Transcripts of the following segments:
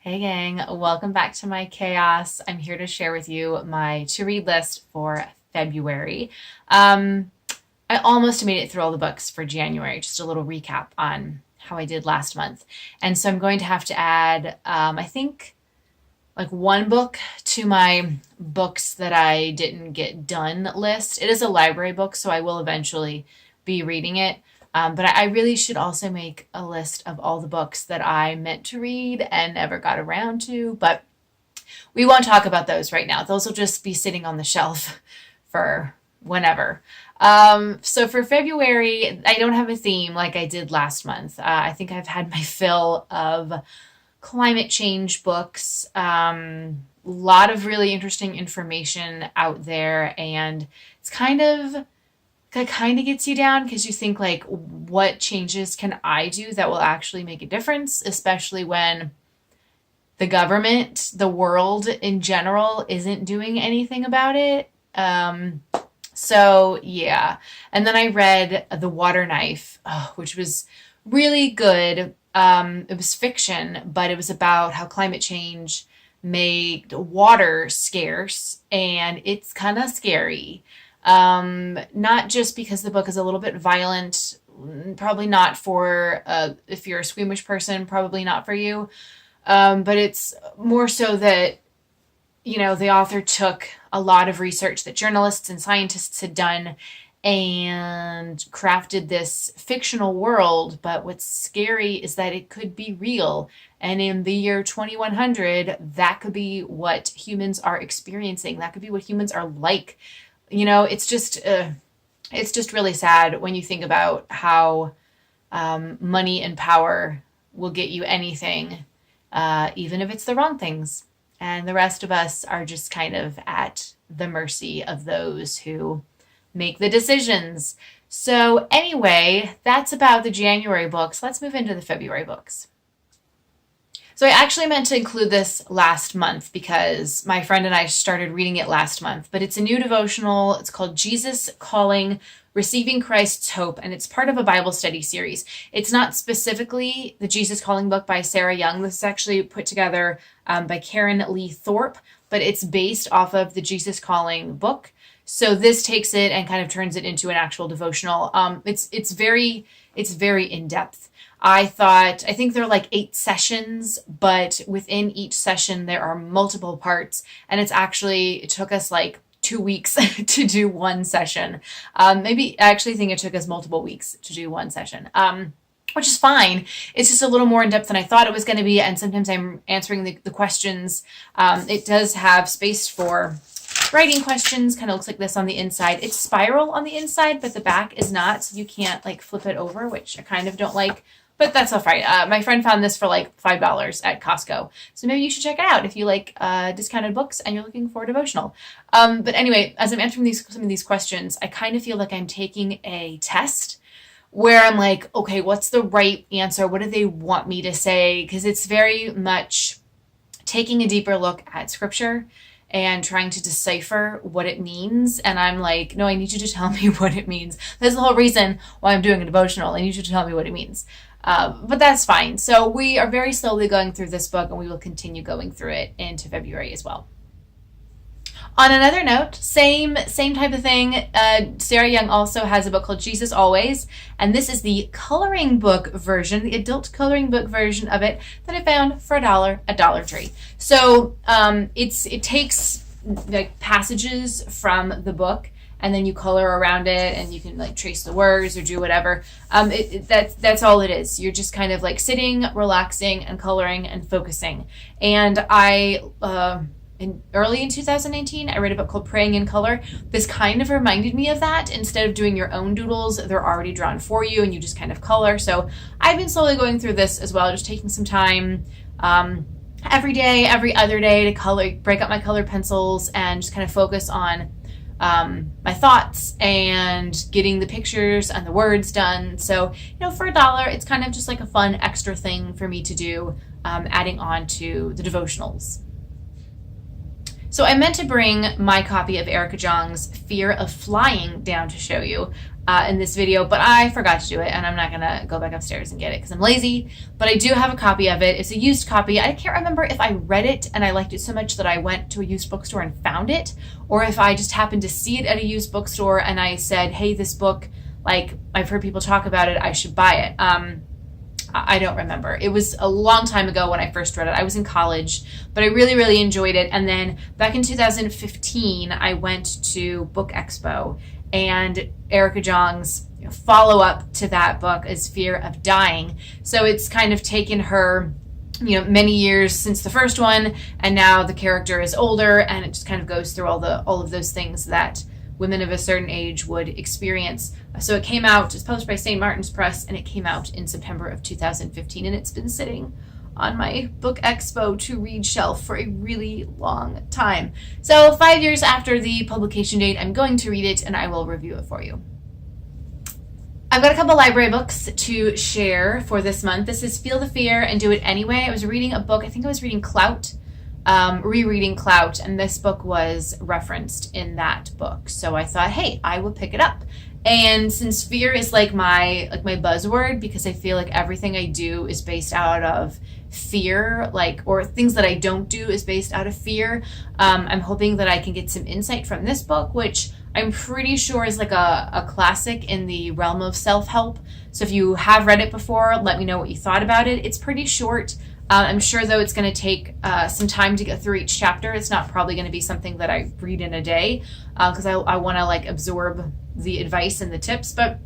Hey gang, welcome back to my chaos. I'm here to share with you my to-read list for February. I almost made it through all the books for January, just a little recap on how I did last month. And so I'm going to have to add, I think, like one book to my books that I didn't get done list. It is a library book, so I will eventually be reading it. But I really should also make a list of all the books that I meant to read and never got around to. But we won't talk about those right now. Those will just be sitting on the shelf for whenever. So for February, I don't have a theme like I did last month. I think I've had my fill of climate change books. A lot of really interesting information out there, and it's kind of that kind of gets you down because you think like, what changes can I do that will actually make a difference, especially when the government, the world in general, isn't doing anything about it. So yeah. And then I read The Water Knife, which was really good. It was fiction, but it was about how climate change made water scarce, and it's kind of scary. Not just because the book is a little bit violent, probably not for, if you're a squeamish person, probably not for you. But it's more so that, the author took a lot of research that journalists and scientists had done and crafted this fictional world. But what's scary is that it could be real. And in the year 2100, that could be what humans are experiencing. That could be what humans are like. It's just really sad when you think about how money and power will get you anything, even if it's the wrong things. And the rest of us are just kind of at the mercy of those who make the decisions. So anyway, that's about the January books. Let's move into the February books. So I actually meant to include this last month because my friend and I started reading it last month, but it's a new devotional. It's called Jesus Calling, Receiving Christ's Hope, and it's part of a Bible study series. It's not specifically the Jesus Calling book by Sarah Young. This is actually put together by Karen Lee Thorpe, but it's based off of the Jesus Calling book. So this takes it and kind of turns it into an actual devotional. It's very in-depth. I think there are like 8 sessions, but within each session there are multiple parts, and it took us like 2 weeks to do one session. Maybe I actually think it took us multiple weeks to do one session. Which is fine. It's just a little more in depth than I thought it was going to be, and sometimes I'm answering the questions. It does have space for writing questions. Kind of looks like this on the inside. It's spiral on the inside, but the back is not, so you can't like flip it over, which I kind of don't like. But that's all right. My friend found this for like $5 at Costco. So maybe you should check it out if you like discounted books and you're looking for a devotional. But anyway, as I'm answering some of these questions, I kind of feel like I'm taking a test where I'm like, okay, what's the right answer? What do they want me to say? Because it's very much taking a deeper look at scripture and trying to decipher what it means. And I'm like, no, I need you to tell me what it means. That's the whole reason why I'm doing a devotional. I need you to tell me what it means. But that's fine. So we are very slowly going through this book, and we will continue going through it into February as well. On another note, same type of thing. Sarah Young also has a book called Jesus Always, and this is the coloring book version, the adult coloring book version of it that I found for $1 at Dollar Tree. So it takes like passages from the book, and then you color around it, and you can like trace the words or do whatever. That's all it is. You're just kind of like sitting, relaxing, and coloring and focusing. And early in 2019, I read a book called Praying in Color. This kind of reminded me of that. Instead of doing your own doodles, they're already drawn for you, and you just kind of color. So I've been slowly going through this as well, just taking some time every day, every other day to color, break up my colored pencils, and just kind of focus on my thoughts and getting the pictures and the words done. So, for $1, it's kind of just like a fun extra thing for me to do, adding on to the devotionals. So I meant to bring my copy of Erica Jong's Fear of Flying down to show you. in this video, but I forgot to do it, and I'm not gonna go back upstairs and get it because I'm lazy. But I do have a copy of it. It's a used copy. I can't remember if I read it and I liked it so much that I went to a used bookstore and found it, or if I just happened to see it at a used bookstore and I said, hey, this book, like, I've heard people talk about it, I should buy it. I don't remember. It was a long time ago when I first read it. I was in college, but I really, really enjoyed it. And then back in 2015, I went to Book Expo, and Erica Jong's follow-up to that book is Fear of Dying. So it's kind of taken her many years since the first one, and now the character is older, and it just kind of goes through all of those things that women of a certain age would experience. So it came out, it's published by St. Martin's Press, and it came out in September of 2015, and it's been sitting on my Book Expo to read shelf for a really long time. So 5 years after the publication date, I'm going to read it, and I will review it for you. I've got a couple library books to share for this month. This is Feel the Fear and Do It Anyway. I was reading a book, I think I was reading Clout, rereading Clout, and this book was referenced in that book. So I thought, hey, I will pick it up. And since fear is like my buzzword, because I feel like everything I do is based out of fear, or things that I don't do is based out of fear, I'm hoping that I can get some insight from this book, which I'm pretty sure is like a classic in the realm of self-help. So if you have read it before, let me know what you thought about it. It's pretty short. I'm sure, though, it's going to take some time to get through each chapter. It's not probably going to be something that I read in a day, because I want to absorb the advice and the tips. But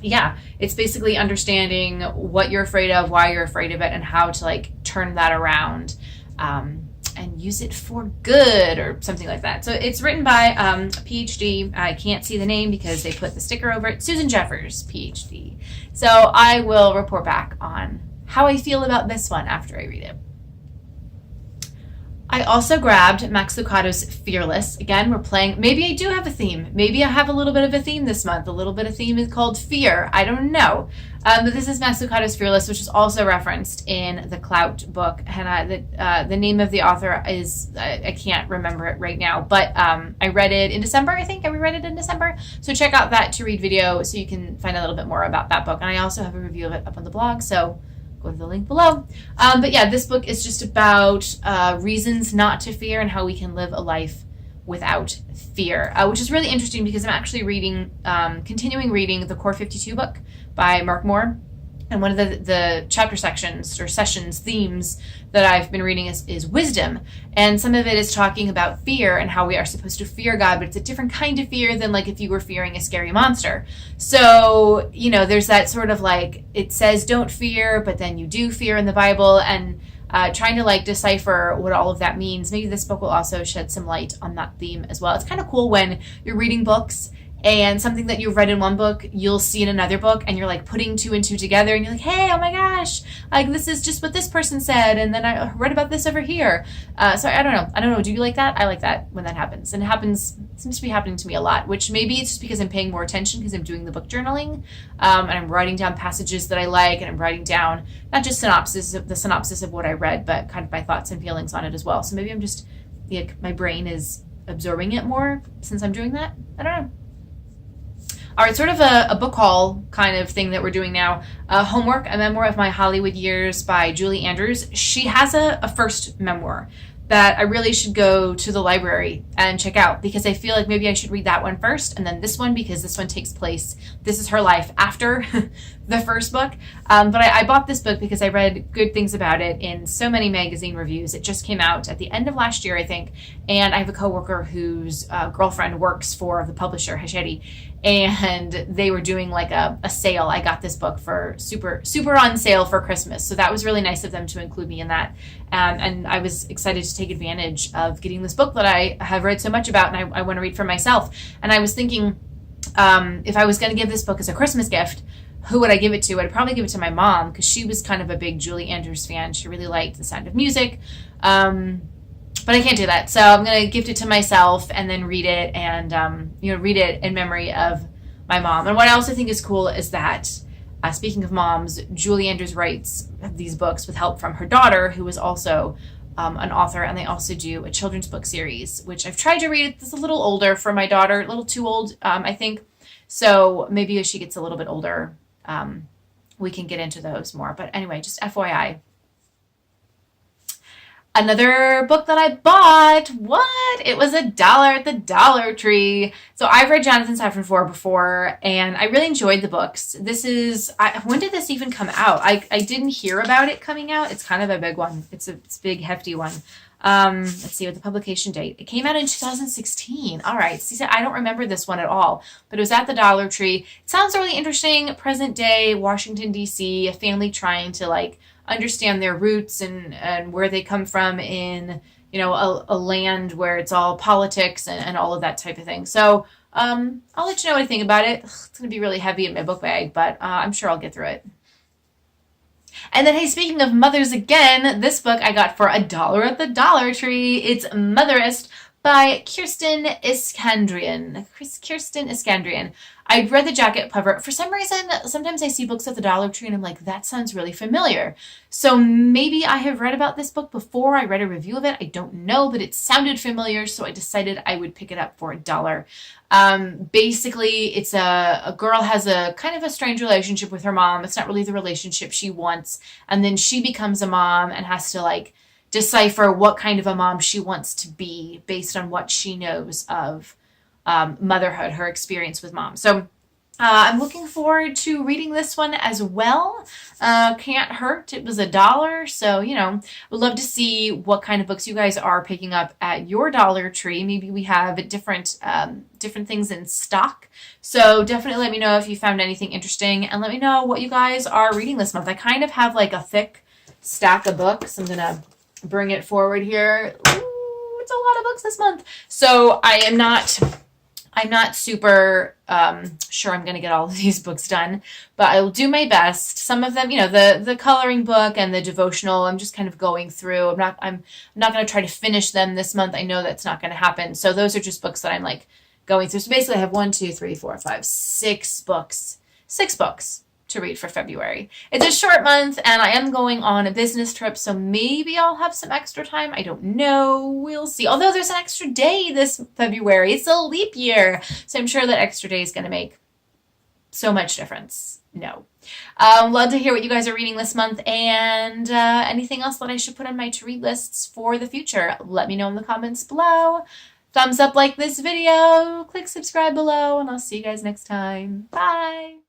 yeah, it's basically understanding what you're afraid of, why you're afraid of it, and how to turn that around and use it for good or something like that. So it's written by a PhD. I can't see the name because they put the sticker over it. Susan Jeffers, PhD. So I will report back on how I feel about this one after I read it. I also grabbed Max Lucado's Fearless. Again, we're playing, maybe I do have a theme. Maybe I have a little bit of a theme this month. A little bit of theme is called fear. I don't know. But this is Max Lucado's Fearless, which is also referenced in the Clout book. And the name of the author is, I can't remember it right now, but I read it in December, I think. I reread it in December. So check out that to read video so you can find a little bit more about that book. And I also have a review of it up on the blog, so go to the link below. But yeah, this book is just about reasons not to fear and how we can live a life without fear, which is really interesting because I'm actually continuing reading the Core 52 book by Mark Moore. And one of the chapter sections or sessions themes that I've been reading is wisdom. And some of it is talking about fear and how we are supposed to fear God, but it's a different kind of fear than if you were fearing a scary monster. So, there's that sort of it says don't fear, but then you do fear in the Bible, and trying to decipher what all of that means. Maybe this book will also shed some light on that theme as well. It's kind of cool when you're reading books and something that you've read in one book, you'll see in another book, and you're putting two and two together, and you're like, hey, oh my gosh, this is just what this person said, and then I read about this over here. So I don't know. Do you like that? I like that when that happens. And it seems to be happening to me a lot, which maybe it's just because I'm paying more attention because I'm doing the book journaling, and I'm writing down passages that I like, and I'm writing down not just the synopsis of what I read, but kind of my thoughts and feelings on it as well. So maybe I'm just, my brain is absorbing it more since I'm doing that. I don't know. All right, sort of a book haul kind of thing that we're doing now. Homework, a memoir of my Hollywood years by Julie Andrews. She has a first memoir that I really should go to the library and check out, because I feel like maybe I should read that one first and then this one, because this one takes place, this is her life after the first book. But I bought this book because I read good things about it in so many magazine reviews. It just came out at the end of last year, I think. And I have a coworker whose girlfriend works for the publisher, Hachette, and they were doing a sale. I got this book for super on sale for Christmas. So that was really nice of them to include me in that. And I was excited to take advantage of getting this book that I have read so much about, and I want to read for myself. And I was thinking, if I was going to give this book as a Christmas gift, who would I give it to? I'd probably give it to my mom, because she was kind of a big Julie Andrews fan. She really liked The Sound of Music. But I can't do that. So I'm going to gift it to myself and then read it, and read it in memory of my mom. And what I also think is cool is that, speaking of moms, Julie Andrews writes these books with help from her daughter, who is also an author, and they also do a children's book series, which I've tried to read. It's a little older for my daughter, a little too old, I think. So maybe as she gets a little bit older, we can get into those more. But anyway, just FYI. Another book that I bought, what? It was $1 at the Dollar Tree. So I've read Jonathan Safran Foer before, and I really enjoyed the books. This is, when did this even come out? I didn't hear about it coming out. It's kind of a big one. It's a big, hefty one. Let's see what the publication date. It came out in 2016. All right. See, I don't remember this one at all, but it was at the Dollar Tree. It sounds really interesting. Present day, Washington, D.C., a family trying to like understand their roots and where they come from in, you know, a land where it's all politics and all of that type of thing. So I'll let you know what I think about it. It's going to be really heavy in my book bag, but I'm sure I'll get through it. And then, hey, speaking of mothers again, this book I got for $1 at the Dollar Tree. It's Motherist by Kirsten Iskandrian. Kirsten Iskandrian. I read the jacket cover. For some reason, sometimes I see books at the Dollar Tree and I'm like, that sounds really familiar. So maybe I have read about this book before. I read a review of it. I don't know, but it sounded familiar, so I decided I would pick it up for $1. Basically, it's a girl has a kind of a strange relationship with her mom. It's not really the relationship she wants. And then she becomes a mom and has to like decipher what kind of a mom she wants to be based on what she knows of motherhood, her experience with mom. So I'm looking forward to reading this one as well. Can't hurt. It was $1. So, you know, would love to see what kind of books you guys are picking up at your Dollar Tree. Maybe we have different things in stock. So definitely let me know if you found anything interesting and let me know what you guys are reading this month. I kind of have like a thick stack of books. I'm going to bring it forward here. Ooh, it's a lot of books this month. So I'm not super sure I'm going to get all of these books done, but I will do my best. Some of them, you know, the coloring book and the devotional, I'm just kind of going through. I'm not going to try to finish them this month. I know that's not going to happen. So those are just books that I'm like going through. So basically I have 1, 2, 3, 4, 5, 6 books. 6 books to read for February. It's a short month and I am going on a business trip, so maybe I'll have some extra time. I don't know. We'll see. Although there's an extra day this February. It's a leap year. So I'm sure that extra day is going to make so much difference. No. Love to hear what you guys are reading this month and anything else that I should put on my to-read lists for the future. Let me know in the comments below. Thumbs up, like this video, click subscribe below, and I'll see you guys next time. Bye.